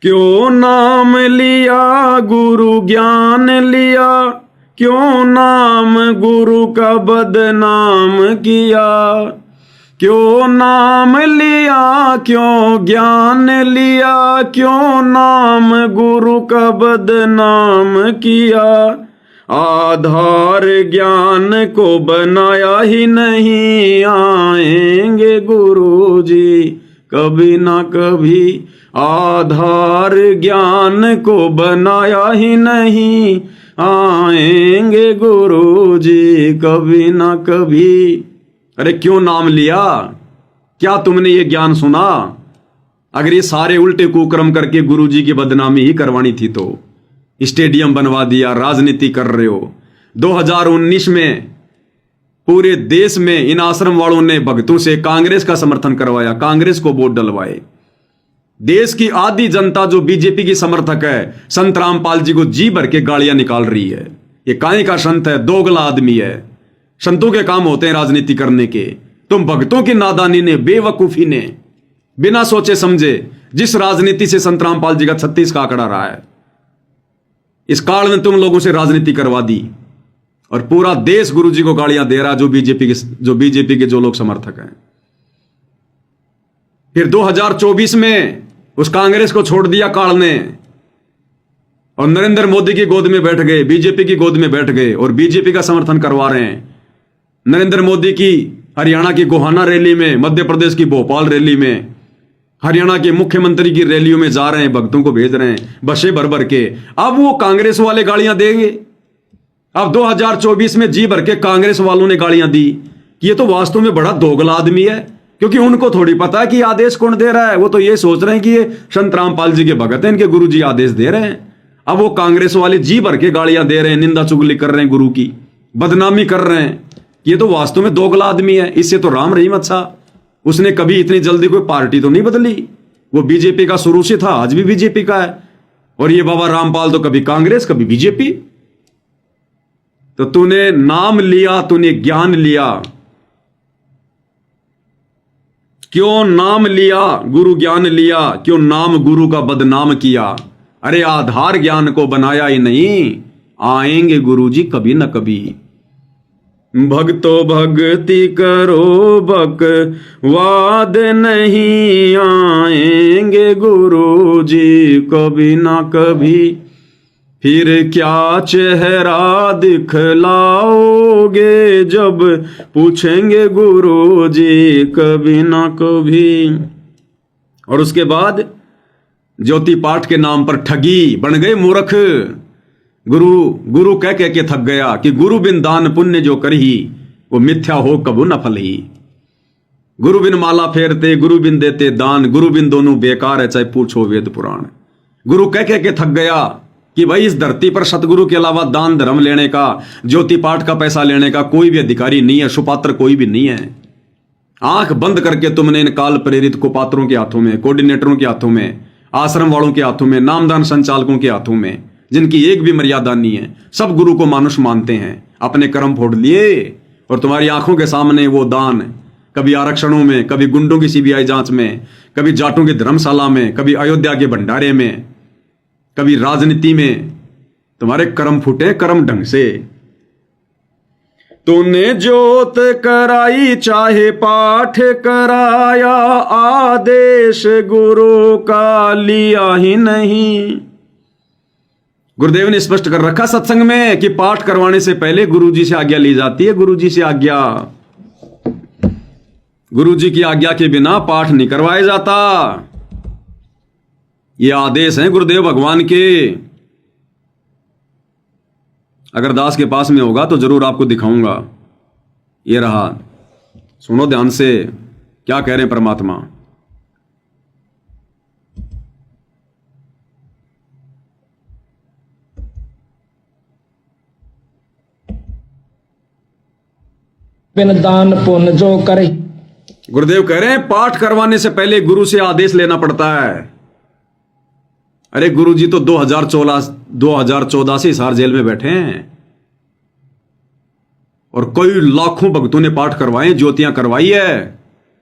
क्यों नाम लिया गुरु ज्ञान लिया, क्यों नाम गुरु का बदनाम किया। क्यों नाम लिया क्यों ज्ञान लिया, क्यों नाम गुरु का बदनाम किया। आधार ज्ञान को बनाया ही नहीं, आएंगे गुरु जी कभी ना कभी। आधार ज्ञान को बनाया ही नहीं, आएंगे गुरु जी कभी ना कभी। अरे क्यों नाम लिया? क्या तुमने ये ज्ञान सुना? अगर ये सारे उल्टे कुकर्म करके गुरुजी की बदनामी ही करवानी थी तो स्टेडियम बनवा दिया, राजनीति कर रहे हो। 2019 में पूरे देश में इन आश्रम वालों ने भक्तों से कांग्रेस का समर्थन करवाया, कांग्रेस को वोट डलवाए। देश की आधी जनता जो बीजेपी की समर्थक है, संत रामपाल जी को जी भर के गालियां निकाल रही है। ये काहे का संत है? दोगला आदमी है। संतों के काम होते हैं राजनीति करने के। तुम भक्तों की नादानी ने, बेवकूफी ने, बिना सोचे समझे जिस राजनीति से संत रामपाल जी का 36 का आंकड़ा रहा है, इस काल में तुम लोगों से राजनीति करवा दी और पूरा देश गुरु जी को गालियां दे रहा, जो बीजेपी के जो लोग समर्थक हैं। फिर 2024 में उस कांग्रेस को छोड़ दिया काल ने और नरेंद्र मोदी की गोद में बैठ गए, बीजेपी की गोद में बैठ गए और बीजेपी का समर्थन करवा रहे हैं। नरेंद्र मोदी की हरियाणा की गोहाना रैली में, मध्य प्रदेश की भोपाल रैली में, हरियाणा के मुख्यमंत्री की रैलियों में जा रहे हैं, भक्तों को भेज रहे हैं बसें भर भर के। अब वो कांग्रेस वाले गालियां देंगे। अब 2024 में जी भर के कांग्रेस वालों ने गालियां दी कि ये तो वास्तव में बड़ा दोगला आदमी है, क्योंकि उनको थोड़ी पता है कि आदेश कौन दे रहा है। वो तो ये सोच रहे हैं कि ये संत रामपाल जी के भगत हैं, इनके गुरु जी आदेश दे रहे हैं। अब वो कांग्रेस वाले जी भर के गालियां दे रहे हैं, निंदा चुगली कर रहे हैं, गुरु की बदनामी कर रहे हैं। ये तो वास्तव में दोगला आदमी है। इससे तो राम रहीम अच्छा। उसने कभी इतनी जल्दी कोई पार्टी तो नहीं बदली। वो बीजेपी का शुरू से था, आज भी बीजेपी का है। और ये बाबा रामपाल तो कभी कांग्रेस कभी बीजेपी। तो तूने नाम लिया, तूने ज्ञान लिया। क्यों नाम लिया गुरु ज्ञान लिया, क्यों नाम गुरु का बदनाम किया। अरे आधार ज्ञान को बनाया ही नहीं, आएंगे गुरु जी कभी न कभी। भक्तो भक्ति करो बकवाद नहीं, आएंगे गुरु जी कभी ना कभी। फिर क्या चेहरा दिखलाओगे जब पूछेंगे गुरु जी कभी ना कभी। और उसके बाद ज्योति पाठ के नाम पर ठगी, बन गए मूर्ख। गुरु कह के थक गया कि गुरु बिन दान पुण्य जो करही, वो मिथ्या हो कबू न फलही। गुरु बिन माला फेरते, गुरु बिन देते दान, गुरु बिन दोनों बेकार है चाहे पूछो वेद पुराण। गुरु कह के थक गया कि भाई इस धरती पर सतगुरु के अलावा दान धर्म लेने का, ज्योति पाठ का पैसा लेने का कोई भी अधिकारी नहीं है, सुपात्र कोई भी नहीं है। आंख बंद करके तुमने इन काल प्रेरित कुपात्रों के हाथों में, कोऑर्डिनेटरों के हाथों में, आश्रम वालों के हाथों में, नामदान संचालकों के हाथों में, जिनकी एक भी मर्यादा नहीं है, सब गुरु को मानुष मानते हैं, अपने कर्म फोड़ लिए। और तुम्हारी आंखों के सामने वो दान कभी आरक्षणों में, कभी गुंडों की सीबीआई जांच में, कभी जाटों की धर्मशाला में, कभी अयोध्या के भंडारे में, कभी राजनीति में तुम्हारे कर्म फूटे कर्म ढंग से। तूने जोत कराई चाहे पाठ कराया, आदेश गुरु का लिया ही नहीं। गुरुदेव ने स्पष्ट कर रखा सत्संग में कि पाठ करवाने से पहले गुरुजी से आज्ञा ली जाती है। गुरुजी से आज्ञा, गुरुजी की आज्ञा के बिना पाठ नहीं करवाया जाता। ये आदेश हैं गुरुदेव भगवान के। अगर दास के पास में होगा तो जरूर आपको दिखाऊंगा। ये रहा, सुनो ध्यान से क्या कह रहे हैं परमात्मा। बिन दान पुण्य जो करे। गुरुदेव कह रहे हैं पाठ करवाने से पहले गुरु से आदेश लेना पड़ता है। अरे गुरु जी तो 2014 से हिसार जेल में बैठे हैं और कई लाखों भक्तों ने पाठ करवाए, ज्योतियां करवाई है।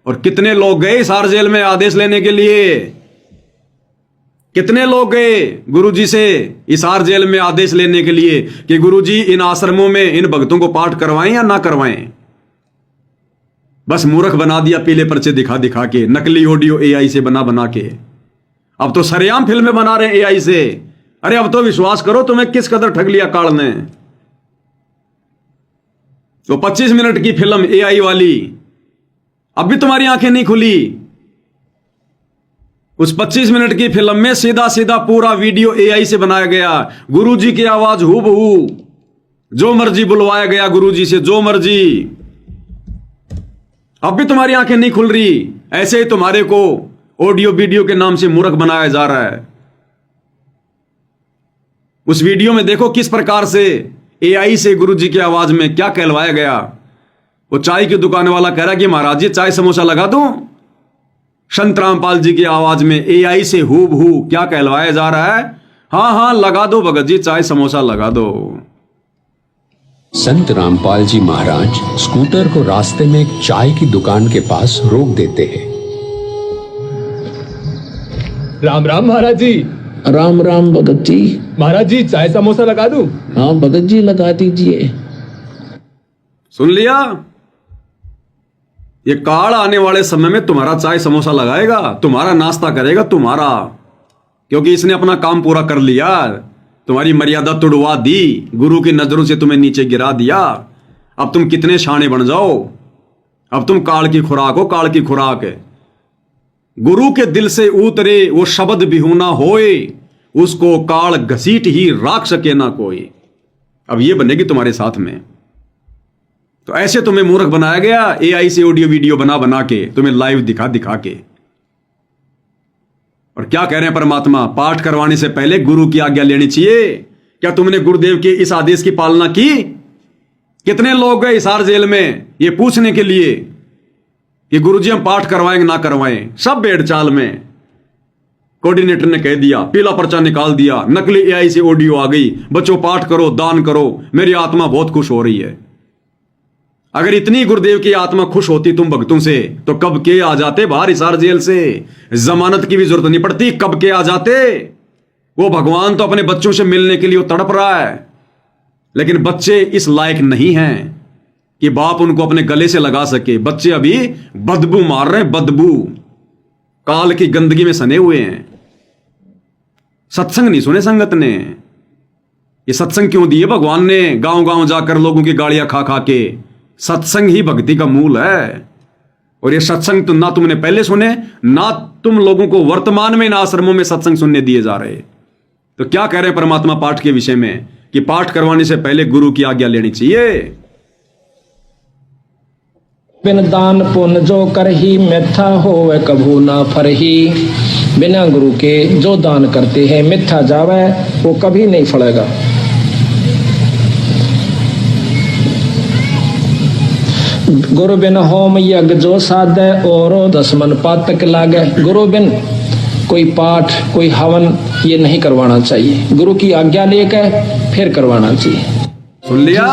और कितने लोग गए हिसार जेल में आदेश लेने के लिए, कितने लोग गए गुरुजी से हिसार जेल में आदेश लेने के लिए कि गुरुजी इन आश्रमों में इन भक्तों को पाठ करवाएं या ना करवाएं? बस मूर्ख बना दिया पीले पर्चे दिखा दिखा के, नकली ऑडियो एआई से बना बना के। अब तो सरेआम फिल्में बना रहे एआई से। अरे अब तो विश्वास करो, तुम्हें किस कदर ठग लिया काल ने। तो 25 मिनट की फिल्म एआई वाली, अब भी तुम्हारी आंखें नहीं खुली। उस 25 मिनट की फिल्म में सीधा सीधा पूरा वीडियो एआई से बनाया गया, गुरुजी की आवाज हूबहू, जो मर्जी बुलवाया गया गुरुजी से, जो मर्जी। अब भी तुम्हारी आंखें नहीं खुल रही। ऐसे ही तुम्हारे को ऑडियो वीडियो के नाम से मूर्ख बनाया जा रहा है। उस वीडियो में देखो किस प्रकार से एआई से गुरुजी की आवाज में क्या कहलवाया गया। वो चाय की दुकान वाला कह रहा कि महाराज जी चाय समोसा लगा दूं। संत रामपाल जी की आवाज में एआई से हूबहू क्या कहलवाया जा रहा है, हाँ हाँ लगा दो भगत जी, चाय समोसा लगा दो। संत रामपाल जी महाराज स्कूटर को रास्ते में एक चाय की दुकान के पास रोक देते हैं। राम राम महाराज जी। राम राम भगत जी। महाराज जी चाय समोसा लगा दूं? हाँ भगत जी लगा दीजिए। सुन लिया, ये काल आने वाले समय में तुम्हारा चाय समोसा लगाएगा, तुम्हारा नाश्ता करेगा तुम्हारा, क्योंकि इसने अपना काम पूरा कर लिया। तुम्हारी मर्यादा तुड़वा दी, गुरु की नजरों से तुम्हें नीचे गिरा दिया। अब तुम कितने शाणे बन जाओ, अब तुम काल की खुराक हो, काल की खुराक है। गुरु के दिल से उतरे वो शब्द बिहूना होए, उसको काल घसीट ही राख सके ना कोई। अब ये बनेगी तुम्हारे साथ में। तो ऐसे तुम्हें मूर्ख बनाया गया एआई से ऑडियो वीडियो बना बना के, तुम्हें लाइव दिखा दिखा के। और क्या कह रहे हैं परमात्मा, पाठ करवाने से पहले गुरु की आज्ञा लेनी चाहिए। क्या तुमने गुरुदेव के इस आदेश की पालना की? कितने लोग गए हिसार जेल में ये पूछने के लिए कि गुरुजी हम पाठ करवाएंगे ना करवाएं? सब भेड़ चाल में। कोऑर्डिनेटर ने कह दिया, पीला पर्चा निकाल दिया, नकली एआई से ऑडियो आ गई, बच्चों पाठ करो, दान करो, मेरी आत्मा बहुत खुश हो रही है। अगर इतनी गुरुदेव की आत्मा खुश होती तुम भक्तों से, तो कब के आ जाते बाहर हिसार जेल से। जमानत की भी जरूरत नहीं पड़ती, कब के आ जाते। वो भगवान तो अपने बच्चों से मिलने के लिए तड़प रहा है, लेकिन बच्चे इस लायक नहीं हैं कि बाप उनको अपने गले से लगा सके। बच्चे अभी बदबू मार रहे हैं, बदबू, काल की गंदगी में सने हुए हैं। सत्संग नहीं सुने संगत ने। ये सत्संग क्यों दिए भगवान ने? गांव गांव जाकर लोगों की गालियां खा खा के। सत्संग ही भक्ति का मूल है। और ये सत्संग तो ना तुमने पहले सुने, ना तुम लोगों को वर्तमान में इन आश्रमों में सत्संग सुनने दिए जा रहे। तो क्या कह रहे हैं परमात्मा पाठ के विषय में कि पाठ करवाने से पहले गुरु की आज्ञा लेनी चाहिए। बिन दान पुण्य जो करही, मिथ्या होवे कभू ना फरही। बिना गुरु के जो दान करते हैं मिथ्या जावे, वो कभी नहीं फलेगा। गुरु बिन होम यज्ञ जो साधे, और 10 मन पातक लागे। गुरु बिन कोई पाठ कोई हवन ये नहीं करवाना चाहिए, गुरु की आज्ञा लेकर फिर करवाना चाहिए। सुन लिया।